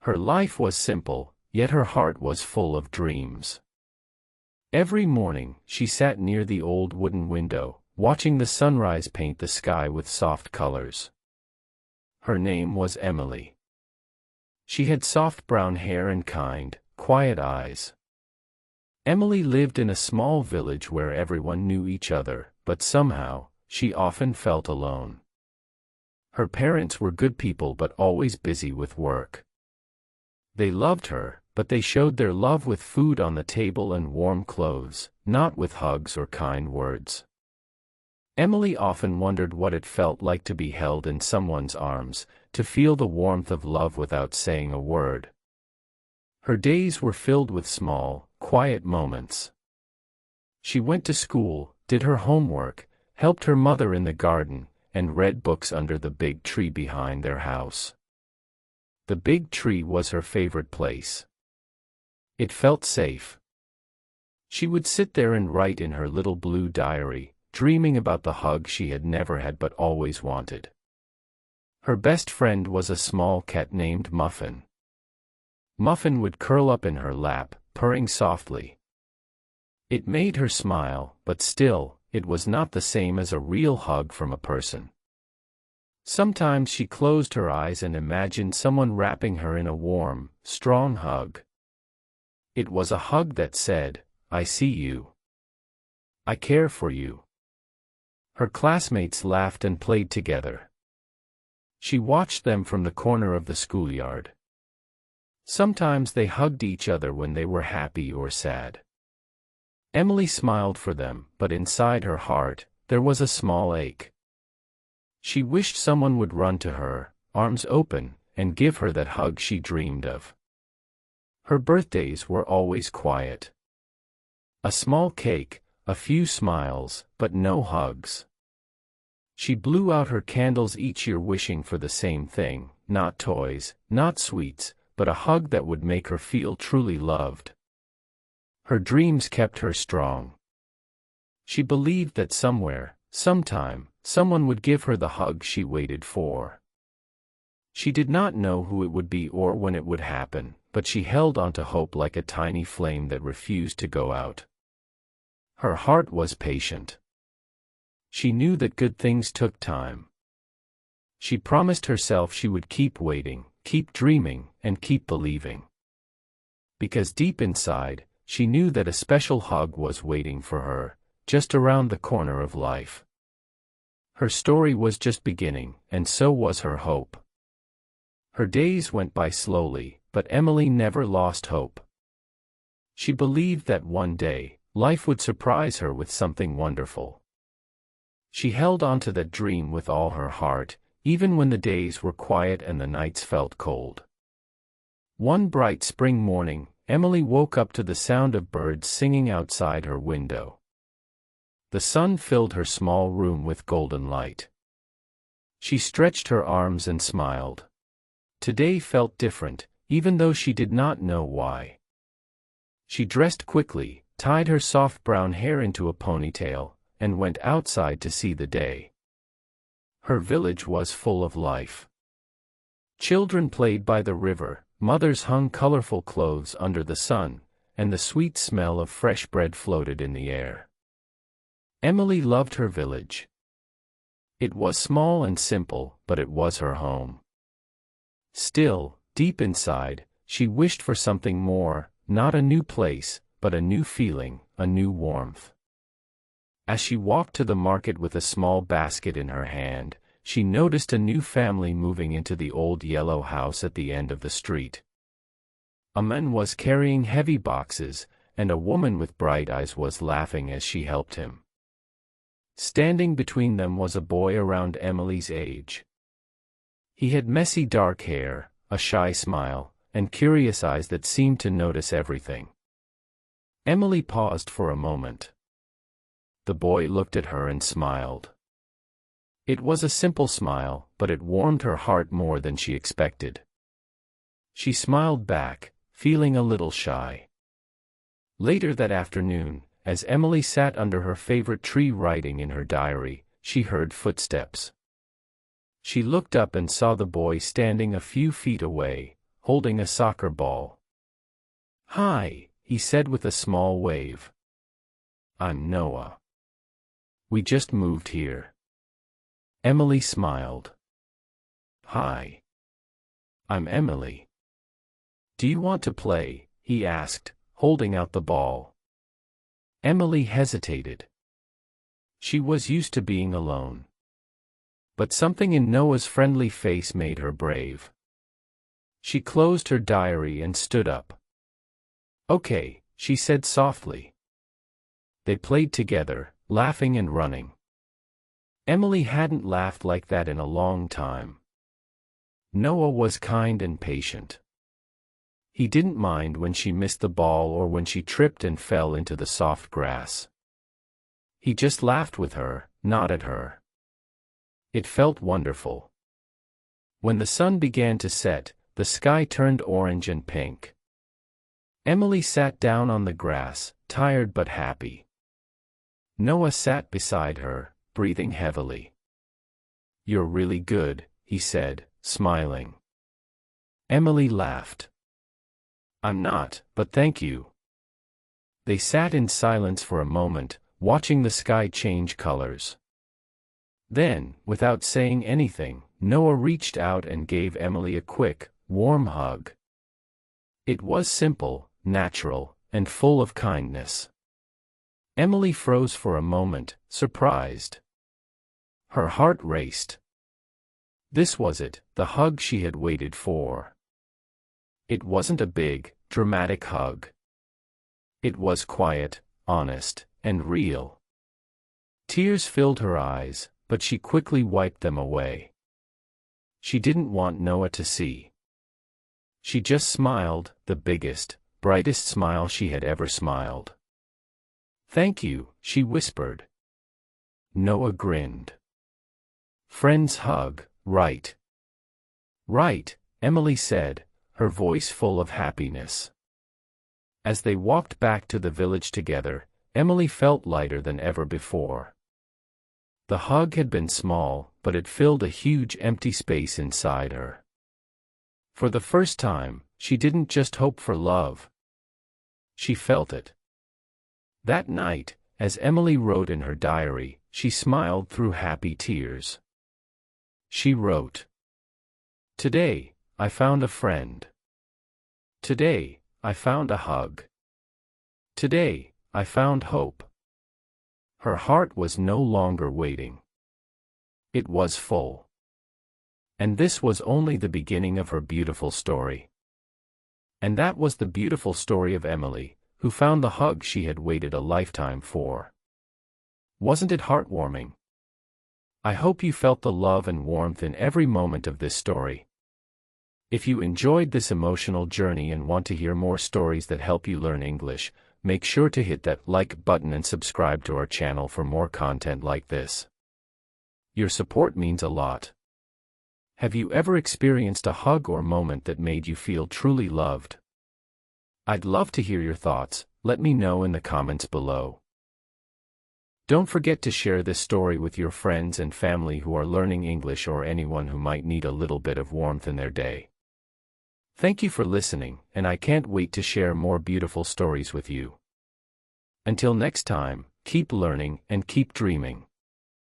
Her life was simple, yet her heart was full of dreams. Every morning, she sat near the old wooden window, watching the sunrise paint the sky with soft colors. Her name was Emily. She had soft brown hair and kind, quiet eyes. Emily lived in a small village where everyone knew each other, but somehow, she often felt alone. Her parents were good people but always busy with work. They loved her, but they showed their love with food on the table and warm clothes, not with hugs or kind words. Emily often wondered what it felt like to be held in someone's arms, to feel the warmth of love without saying a word. Her days were filled with small, quiet moments. She went to school, did her homework, helped her mother in the garden, and read books under the big tree behind their house. The big tree was her favorite place. It felt safe. She would sit there and write in her little blue diary, dreaming about the hug she had never had but always wanted. Her best friend was a small cat named Muffin. Muffin would curl up in her lap, purring softly. It made her smile, but still, it was not the same as a real hug from a person. Sometimes she closed her eyes and imagined someone wrapping her in a warm, strong hug. It was a hug that said, "I see you. I care for you." Her classmates laughed and played together. She watched them from the corner of the schoolyard. Sometimes they hugged each other when they were happy or sad. Emily smiled for them, but inside her heart, there was a small ache. She wished someone would run to her, arms open, and give her that hug she dreamed of. Her birthdays were always quiet. A small cake, a few smiles, but no hugs. She blew out her candles each year wishing for the same thing, not toys, not sweets, but a hug that would make her feel truly loved. Her dreams kept her strong. She believed that somewhere, sometime, someone would give her the hug she waited for. She did not know who it would be or when it would happen, but she held on to hope like a tiny flame that refused to go out. Her heart was patient. She knew that good things took time. She promised herself she would keep waiting, keep dreaming, and keep believing. Because deep inside, she knew that a special hug was waiting for her, just around the corner of life. Her story was just beginning, and so was her hope. Her days went by slowly, but Emily never lost hope. She believed that one day, life would surprise her with something wonderful. She held on to that dream with all her heart, even when the days were quiet and the nights felt cold. One bright spring morning, Emily woke up to the sound of birds singing outside her window. The sun filled her small room with golden light. She stretched her arms and smiled. Today felt different, even though she did not know why. She dressed quickly, tied her soft brown hair into a ponytail, and went outside to see the day. Her village was full of life. Children played by the river, mothers hung colorful clothes under the sun, and the sweet smell of fresh bread floated in the air. Emily loved her village. It was small and simple, but it was her home. Still, deep inside, she wished for something more, not a new place, but a new feeling, a new warmth. As she walked to the market with a small basket in her hand, she noticed a new family moving into the old yellow house at the end of the street. A man was carrying heavy boxes, and a woman with bright eyes was laughing as she helped him. Standing between them was a boy around Emily's age. He had messy dark hair, a shy smile, and curious eyes that seemed to notice everything. Emily paused for a moment. The boy looked at her and smiled. It was a simple smile, but it warmed her heart more than she expected. She smiled back, feeling a little shy. Later that afternoon, as Emily sat under her favorite tree writing in her diary, she heard footsteps. She looked up and saw the boy standing a few feet away, holding a soccer ball. "Hi," he said with a small wave. "I'm Noah. We just moved here." Emily smiled. "Hi. I'm Emily. Do you want to play?" he asked, holding out the ball. Emily hesitated. She was used to being alone. But something in Noah's friendly face made her brave. She closed her diary and stood up. "Okay," she said softly. They played together, laughing and running. Emily hadn't laughed like that in a long time. Noah was kind and patient. He didn't mind when she missed the ball or when she tripped and fell into the soft grass. He just laughed with her, not at her. It felt wonderful. When the sun began to set, the sky turned orange and pink. Emily sat down on the grass, tired but happy. Noah sat beside her, breathing heavily. "You're really good," he said, smiling. Emily laughed. "I'm not, but thank you." They sat in silence for a moment, watching the sky change colors. Then, without saying anything, Noah reached out and gave Emily a quick, warm hug. It was simple, natural, and full of kindness. Emily froze for a moment, surprised. Her heart raced. This was it, the hug she had waited for. It wasn't a big, dramatic hug. It was quiet, honest, and real. Tears filled her eyes, but she quickly wiped them away. She didn't want Noah to see. She just smiled, the biggest, brightest smile she had ever smiled. "Thank you," she whispered. Noah grinned. "Friends hug, right?" "Right," Emily said, her voice full of happiness. As they walked back to the village together, Emily felt lighter than ever before. The hug had been small, but it filled a huge empty space inside her. For the first time, she didn't just hope for love. She felt it. That night, as Emily wrote in her diary, she smiled through happy tears. She wrote, "Today, I found a friend. Today, I found a hug. Today, I found hope." Her heart was no longer waiting. It was full. And this was only the beginning of her beautiful story. And that was the beautiful story of Emily, who found the hug she had waited a lifetime for. Wasn't it heartwarming? I hope you felt the love and warmth in every moment of this story. If you enjoyed this emotional journey and want to hear more stories that help you learn English, make sure to hit that like button and subscribe to our channel for more content like this. Your support means a lot. Have you ever experienced a hug or moment that made you feel truly loved? I'd love to hear your thoughts. Let me know in the comments below. Don't forget to share this story with your friends and family who are learning English or anyone who might need a little bit of warmth in their day. Thank you for listening, and I can't wait to share more beautiful stories with you. Until next time, keep learning and keep dreaming.